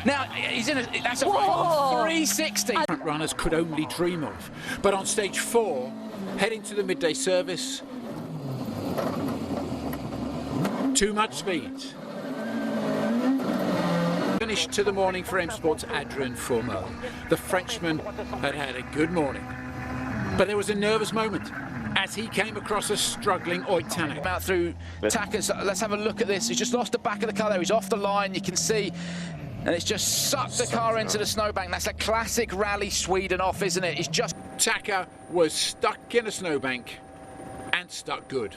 Now, he's in that's a 360. Front runners could only dream of. But on stage 4, heading to the midday service, too much speed. Finished to the morning for M Sport's Adrien Fourmeux. The Frenchman had had a good morning. But there was a nervous moment as he came across a struggling Oitanek. Out through Tackers. Let's have a look at this. He's just lost the back of the car there. He's off the line, you can see. And it's just sucked the car into the snowbank. That's a classic rally Sweden off, isn't it? It's just... Tacker was stuck in a snowbank and stuck good.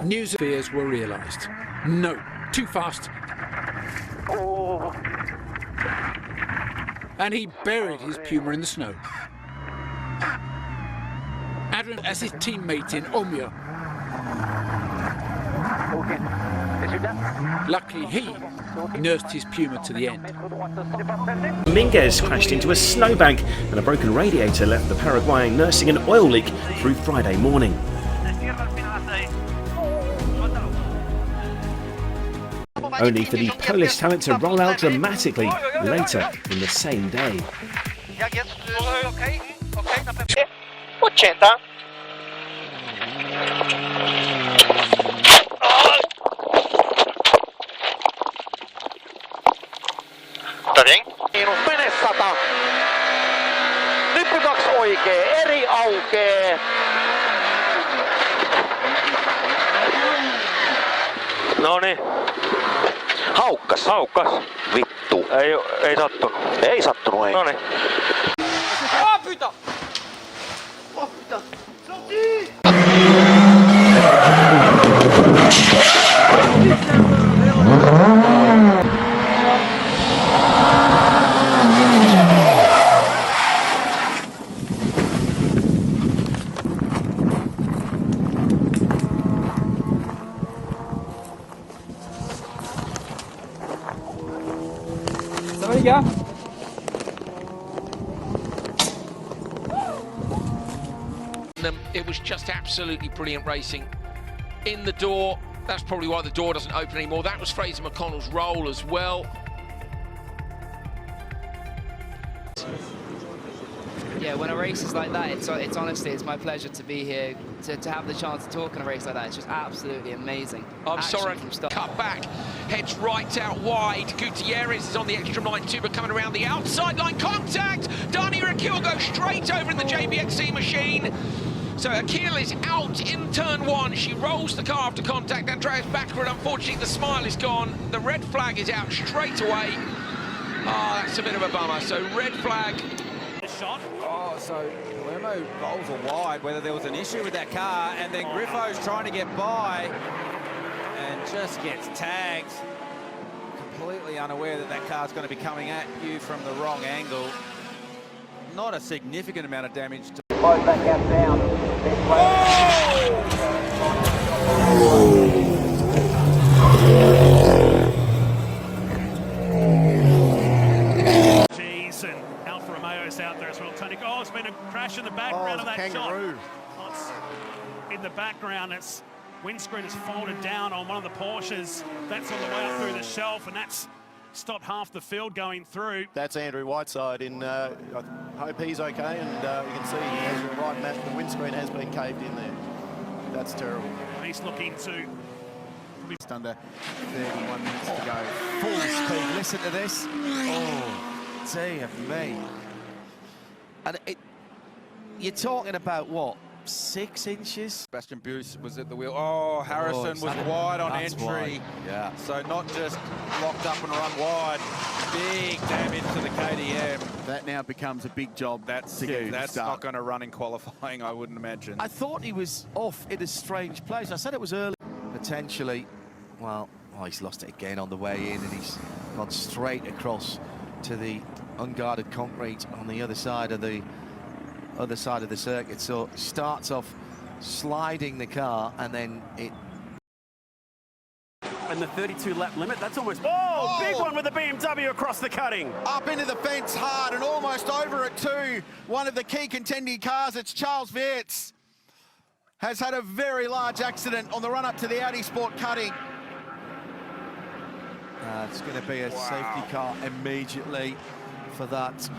News fears were realised. No, too fast. And he buried his Puma in the snow. Adrien as his teammate in Omia. Luckily he nursed his Puma to the end. Dominguez crashed into a snowbank and a broken radiator left the Paraguayan nursing an oil leak through Friday morning. Only for the Polish talent to roll out dramatically later in the same day. Mene 100. Nyppykaks oikee, eri aukee. Noniin. Haukkas. Vittu. Ei sattunut. Ei sattunut, ei. Noniin. It was just absolutely brilliant racing. In the door, that's probably why the door doesn't open anymore. That was Fraser McConnell's role as well. Yeah, when a race is like that, it's honestly, it's my pleasure to be here, to have the chance to talk in a race like that. It's just absolutely amazing. I'm sorry, cut back, heads right out wide. Gutierrez is on the extra line too, but coming around the outside line, contact! Dani Rakil goes straight over in the JBXC machine. So Akil is out in turn 1. She rolls the car after contact. Andreas backward. Unfortunately, the smile is gone. The red flag is out straight away. Oh, that's a bit of a bummer. So red flag. Shot. Oh, so Palermo bowls are wide, whether there was an issue with that car, and then Griffo's trying to get by and just gets tagged. Completely unaware that that car's going to be coming at you from the wrong angle. Not a significant amount of damage to... Close that gap down. Jeez, and Alfa Romeo's out there as well. Tony, oh, it's been a crash in the background of that kangaroo shot. In the background, its windscreen is folded down on one of the Porsches. That's on the way up through the shelf, and that's stopped half the field going through. That's Andrew Whiteside. I hope he's okay, and you can see he has the right map. The windscreen has been caved in there. That's terrible. He's looking to... Just under 31 minutes to go. Full speed. Listen to this. Oh, dear me. And you're talking about what? 6 inches? Sebastian Buus was at the wheel. Oh, Harrison was wide on entry. Wide. Yeah. So not just locked up and run wide. Big damage to the KTM. That now becomes a big job. That's huge. That's not going to run in qualifying, I wouldn't imagine. I thought he was off in a strange place. I said it was early. Potentially, well, he's lost it again on the way in, and he's gone straight across to the unguarded concrete on the other side of the circuit. So starts off sliding the car, and then it... And the 32-lap limit, that's almost... Oh, big one with the BMW across the cutting. Up into the fence hard and almost over it too. One of the key contending cars, it's Charles Weerts, has had a very large accident on the run-up to the Audi Sport cutting. It's going to be a safety car immediately for that.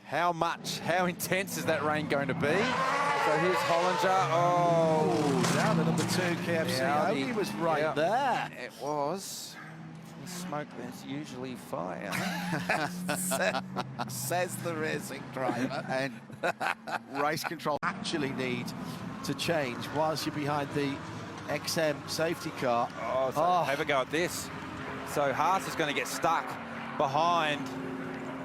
How intense is that rain going to be? So here's Hollinger. Oh, Down to number 2, KFC. Yeah, He was right there. It was. The smoke, there's usually fire. Says the racing driver. And race control actually need to change whilst you're behind the XM safety car. Have a go at this. So Haas is going to get stuck behind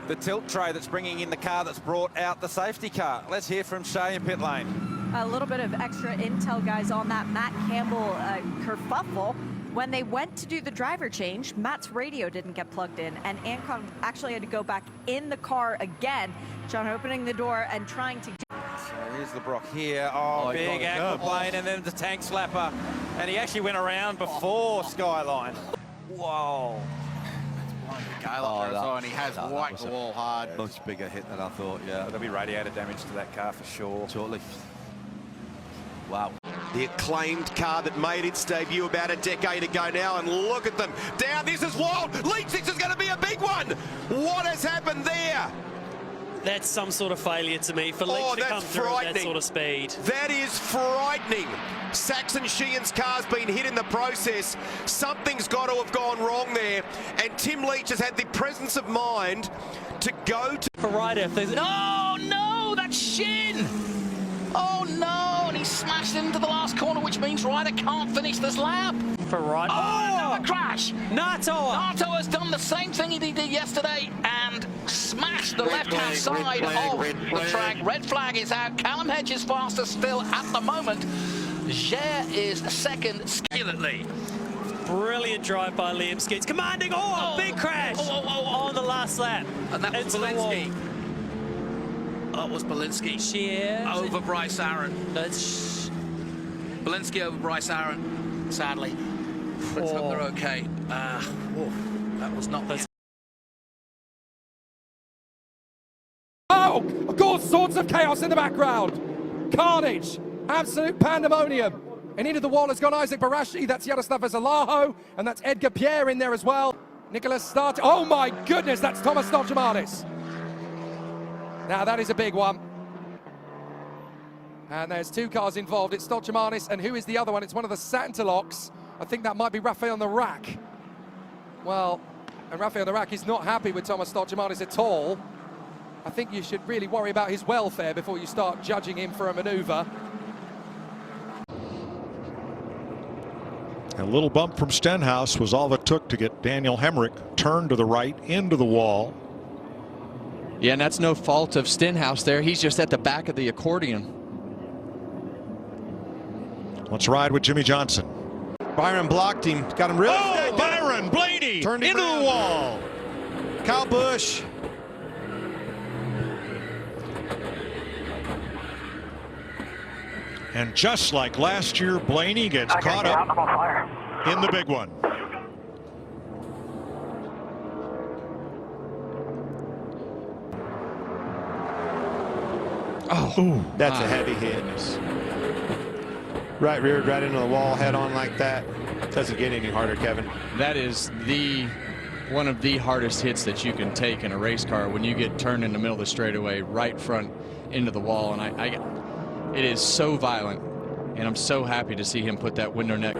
the tilt tray that's bringing in the car that's brought out the safety car. Let's hear from Shea in pit lane. A little bit of extra intel, guys, on that Matt Campbell kerfuffle. When they went to do the driver change, Matt's radio didn't get plugged in, and Ancon actually had to go back in the car again. John opening the door and trying to... So here's the Brock here. Oh, big aquaplane, and then the tank slapper. And he actually went around before Skyline. Whoa. And he has whacked the wall hard. Much bigger hit than I thought, yeah. There'll be radiator damage to that car for sure. Totally. Wow. The acclaimed car that made its debut about a decade ago now, and look at them. Down, this is wild. Lead 6 is going to be a big one. What has happened there? That's some sort of failure to me for Leach to come through at that sort of speed. That is frightening. Saxon Sheehan's car's been hit in the process. Something's got to have gone wrong there. And Tim Leach has had the presence of mind to go to... For Ryder, if there's... No, that's Shin! Oh no, and he smashed into the last corner, which means Ryder can't finish this lap. For Ryder. Oh, another crash! Natoa! Natoa has done the same thing he did yesterday and smashed the left-hand side of the track. Red flag is out. Callum Hedge is faster still at the moment. Ger is second. Skilletly. Brilliant drive by Liam Skeets. Commanding, a big crash on the last lap. And that was Belinsky. Oh, it was Belinsky. Over Bryce Aaron. That's... Belinsky over Bryce Aaron, sadly. Let's hope they're okay. That was not... Oh, all sorts of chaos in the background. Carnage, absolute pandemonium. And into the wall has gone Isaac Barashi, that's Yaroslav Zalaho, and that's Edgar Pierre in there as well. Nicholas Start. Oh my goodness, that's Thomas Stolchamanis. Now that is a big one. And there's 2 cars involved. It's Stolchamanis, and who is the other one? It's one of the Santalocks. I think that might be Rafael on the Rack. Well, and Rafael on the Rack is not happy with Thomas Stolchamanis at all. I think you should really worry about his welfare before you start judging him for a maneuver. A little bump from Stenhouse was all it took to get Daniel Hemrick turned to the right into the wall. Yeah, and that's no fault of Stenhouse there. He's just at the back of the accordion. Let's ride with Jimmy Johnson. Byron blocked him. Got him really... Oh, Byron Blaney turned into the wall. Kyle Busch. And just like last year, Blaney gets caught up in the big one. Oh, that's a heavy hit. Right reared right into the wall, head on like that. Doesn't get any harder, Kevin. That is one of the hardest hits that you can take in a race car when you get turned in the middle of the straightaway, right front into the wall. And it is so violent, and I'm so happy to see him put that window neck.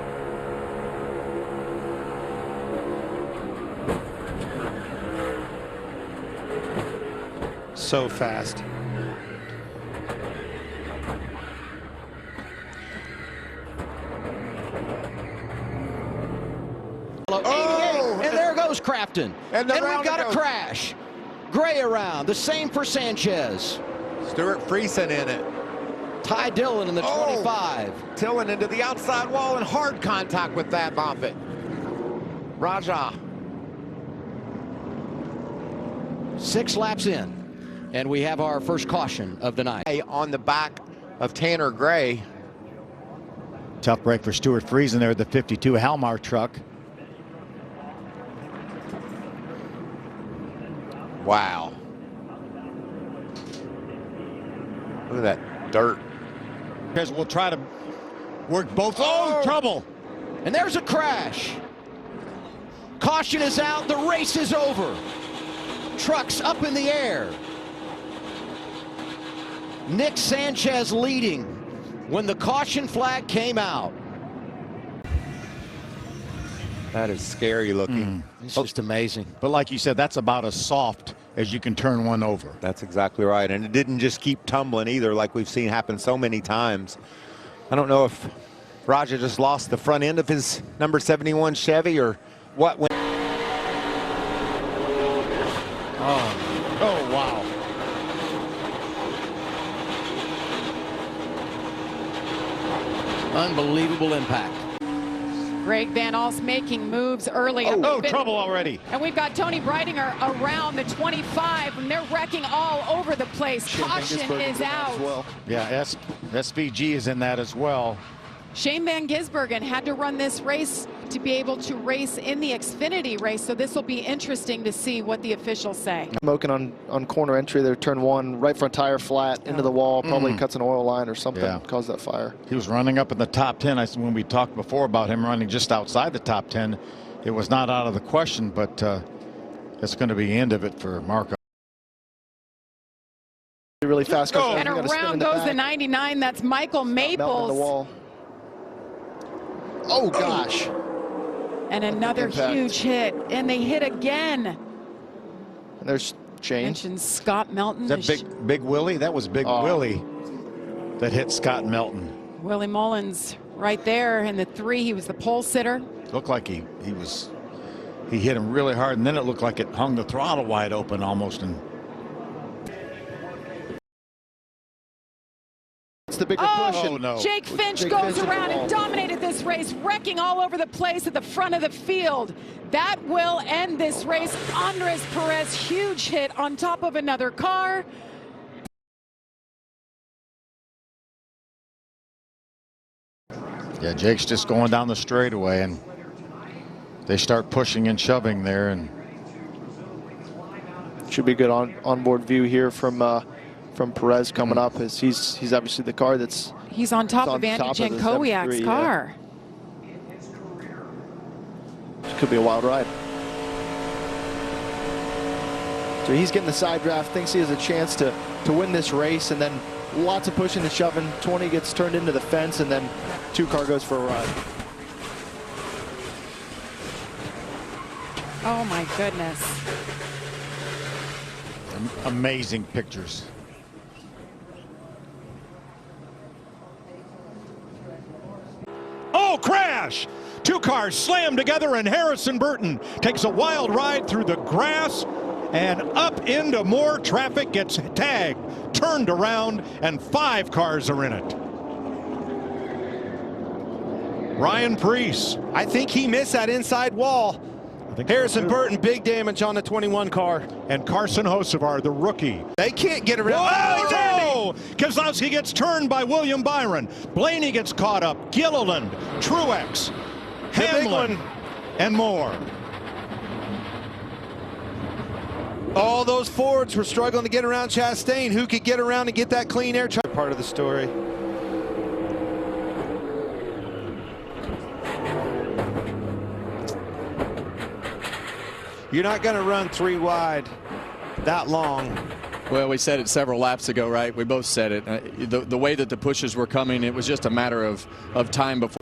So fast. And there goes Crafton. And we've got a crash. Gray around, the same for Sanchez. Stuart Friesen in it. Ty Dillon in the 25. Dillon into the outside wall in hard contact with that Moffitt. Raja. 6 laps in, and we have our first caution of the night. On the back of Tanner Gray. Tough break for Stuart Friesen there, the 52 Halmar truck. Wow. Look at that dirt. We'll try to work both. Oh, trouble. And there's a crash. Caution is out, the race is over. Trucks up in the air. Nick Sanchez leading when the caution flag came out. That is scary looking. It's just amazing. But like you said, that's about as soft as you can turn one over. That's exactly right. And it didn't just keep tumbling either, like we've seen happen so many times. I don't know if Raja just lost the front end of his number 71 Chevy or what went. Oh, wow. Unbelievable impact. Greg Van Alst making moves early. Oh, trouble already. And we've got Tony Breidinger around the 25, and they're wrecking all over the place. Caution is out. Well. Yeah, SVG is in that as well. Shane Van Gisbergen had to run this race to be able to race in the Xfinity race, so this will be interesting to see what the officials say. Smoking on corner entry there, turn one, right front tire flat into the wall, probably cuts an oil line or something, caused that fire. He was running up in the top 10. When we talked before about him running just outside the top 10, it was not out of the question, but it's going to be the end of it for Marco. Really fast. And around goes the 99. That's Michael Maples. Oh, gosh. And another huge hit. And they hit again. And there's Shane. Mentioned Scott Melton. Is that Big Willie? That was Big Willie that hit Scott Melton. Willie Mullins right there in the 3. He was the pole sitter. Looked like he hit him really hard, and then it looked like it hung the throttle wide open almost. And the bigger push. Oh, no. Jake Finch goes around and dominated this race, wrecking all over the place at the front of the field. That will end this race. Andres Perez, huge hit on top of another car. Yeah, Jake's just going down the straightaway, and they start pushing and shoving there, and should be good onboard view here from Perez coming up, as he's obviously the car that's he's on top of Andy Jankowiak's car. It could be a wild ride. So he's getting the side draft, thinks he has a chance to win this race, and then lots of pushing and shoving. 20 gets turned into the fence, and then 2 car goes for a ride. Oh my goodness. Amazing pictures. Oh, crash! 2 cars slam together, and Harrison Burton takes a wild ride through the grass and up into more traffic, gets tagged, turned around, and 5 cars are in it. Ryan Preece. I think he missed that inside wall. Harrison Burton, big damage on the 21 car. And Carson Hocevar, the rookie. They can't get around. Whoa! Keselowski gets turned by William Byron. Blaney gets caught up. Gilliland, Truex, Hamlin, and more. All those Fords were struggling to get around Chastain. Who could get around and get that clean air? Part of the story. You're not going to run 3 wide that long. Well, we said it several laps ago, right? We both said it. The way that the pushes were coming, it was just a matter of time before.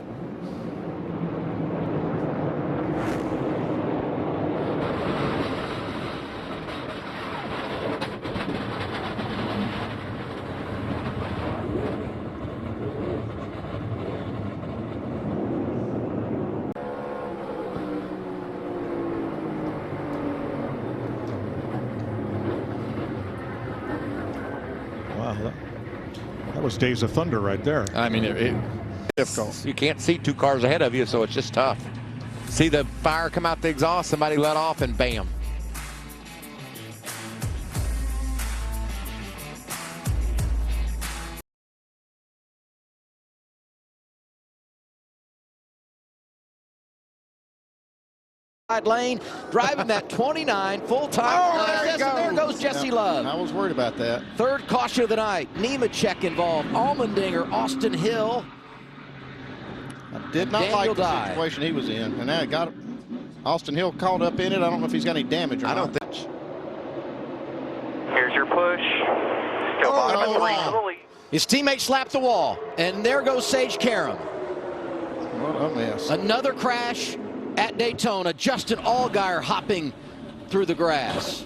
Wow, that was Days of Thunder right there. I mean, it difficult. You can't see 2 cars ahead of you, so it's just tough. See the fire come out the exhaust, somebody let off, and bam. Lane, driving that 29 full-time. There goes Jesse Love. I was worried about that. 3rd caution of the night. Nemechek involved. Allmendinger, Austin Hill. I did not like the situation he was in, and that got Austin Hill caught up in it. I don't know if he's got any damage or not. I don't think. Here's your push. Still bottom at 3 for the lead. His teammate slapped the wall, and there goes Sage Karam. What a mess. Another crash at Daytona. Justin Allgaier hopping through the grass.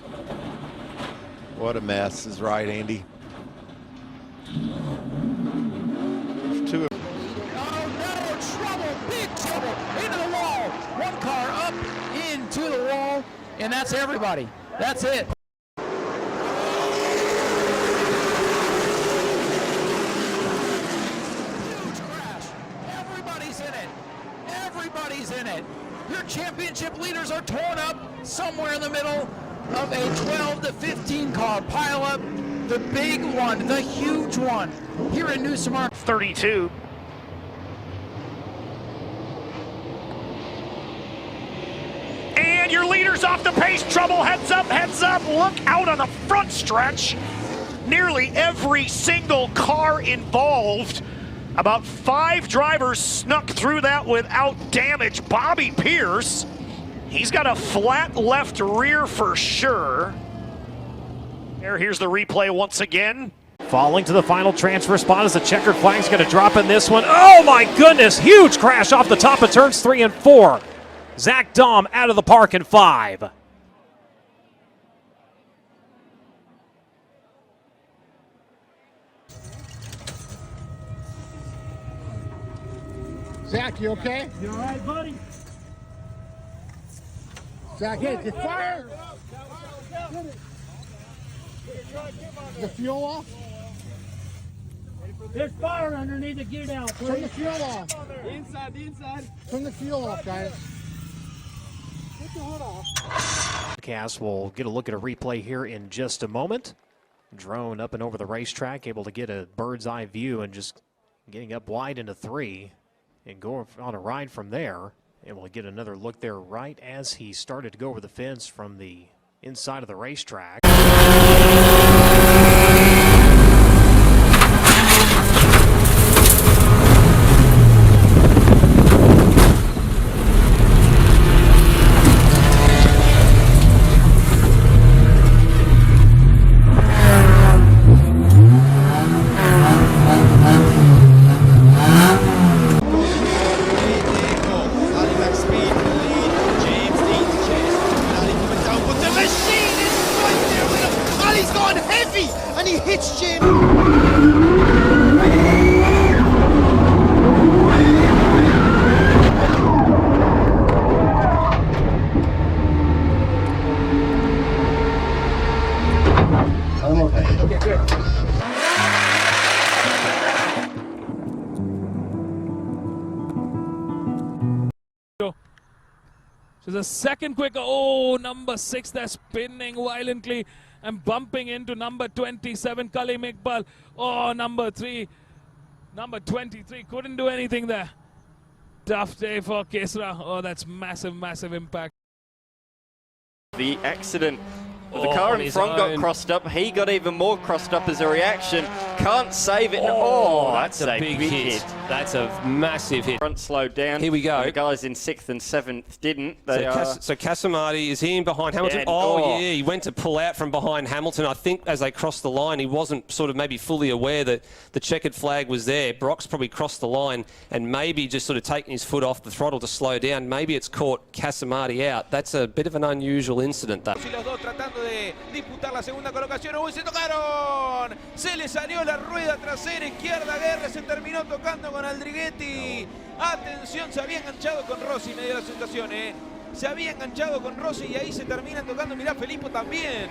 What a mess is right, Andy. Trouble, big trouble, into the wall. One car up into the wall, and that's everybody. That's it. Huge crash. Everybody's in it. Everybody's in it. Your championship leaders are torn up somewhere in the middle of a 12 to 15 car pileup. The big one, the huge one, here in New Smyrna. 32. And your leader's off the pace. Trouble, heads up, look out on the front stretch. Nearly every single car involved. About 5 drivers snuck through that without damage. Bobby Pierce, he's got a flat left rear for sure. Here's the replay once again. Falling to the final transfer spot as the checkered flag's going to drop in this one. Oh my goodness, huge crash off the top of turns 3 and 4. Zach Dahm out of the park in 5. Zach, you okay? You all right, buddy? Zach, hit the fire. The fuel off? There's fire underneath the gear down. Turn the fuel off. The inside. Turn the fuel off, guys. Get the hood off. Cass will get a look at a replay here in just a moment. Drone up and over the racetrack, able to get a bird's eye view and just getting up wide into 3 and go on a ride from there. Able to get another look there right as he started to go over the fence from the inside of the racetrack. So the second quick, oh, number 6, they're spinning violently and bumping into number 27, Kalim Iqbal. Oh, number 3, number 23, couldn't do anything there. Tough day for Kesra. Oh, that's massive, massive impact. The accident. The car in front got crossed up. He got even more crossed up as a reaction. Can't save it. Oh, that's a big hit. That's a massive hit. Front slowed down. Here we go. The guys in 6th and 7th didn't. So Casamati, is he in behind Hamilton? Yeah, yeah, he went to pull out from behind Hamilton. I think as they crossed the line, he wasn't sort of maybe fully aware that the checkered flag was there. Brock's probably crossed the line and maybe just sort of taken his foot off the throttle to slow down. Maybe it's caught Casamati out. That's a bit of an unusual incident, though. De disputar la segunda colocación. ¡Uy, se tocaron! Se le salió la rueda trasera izquierda. Guerra se terminó tocando con Aldriguetti. Atención, se había enganchado con Rossi, me dio la sensación, Se había enganchado con Rossi y ahí se terminan tocando. Mirá, Felipo también.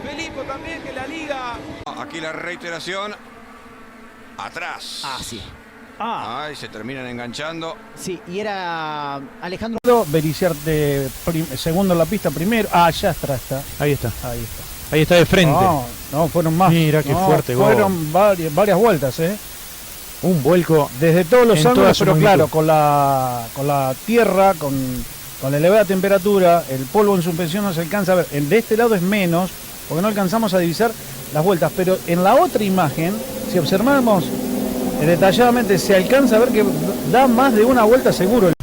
Felipo también, que la liga. Aquí la reiteración. Atrás. Ah, sí. Ahí se terminan enganchando. Sí, y era Alejandro Bericiar de segundo en la pista, primero. Ah, ya está. Ahí está. Ahí está de frente. No, fueron más. Mira qué fuerte gol. Fueron varias vueltas, Un vuelco. Desde todos los ángulos, pero claro, con la tierra, con la elevada temperatura, el polvo en suspensión no se alcanza a ver. De este lado es menos, porque no alcanzamos a divisar las vueltas. Pero en la otra imagen, si observamos detalladamente se alcanza a ver que da más de una vuelta seguro.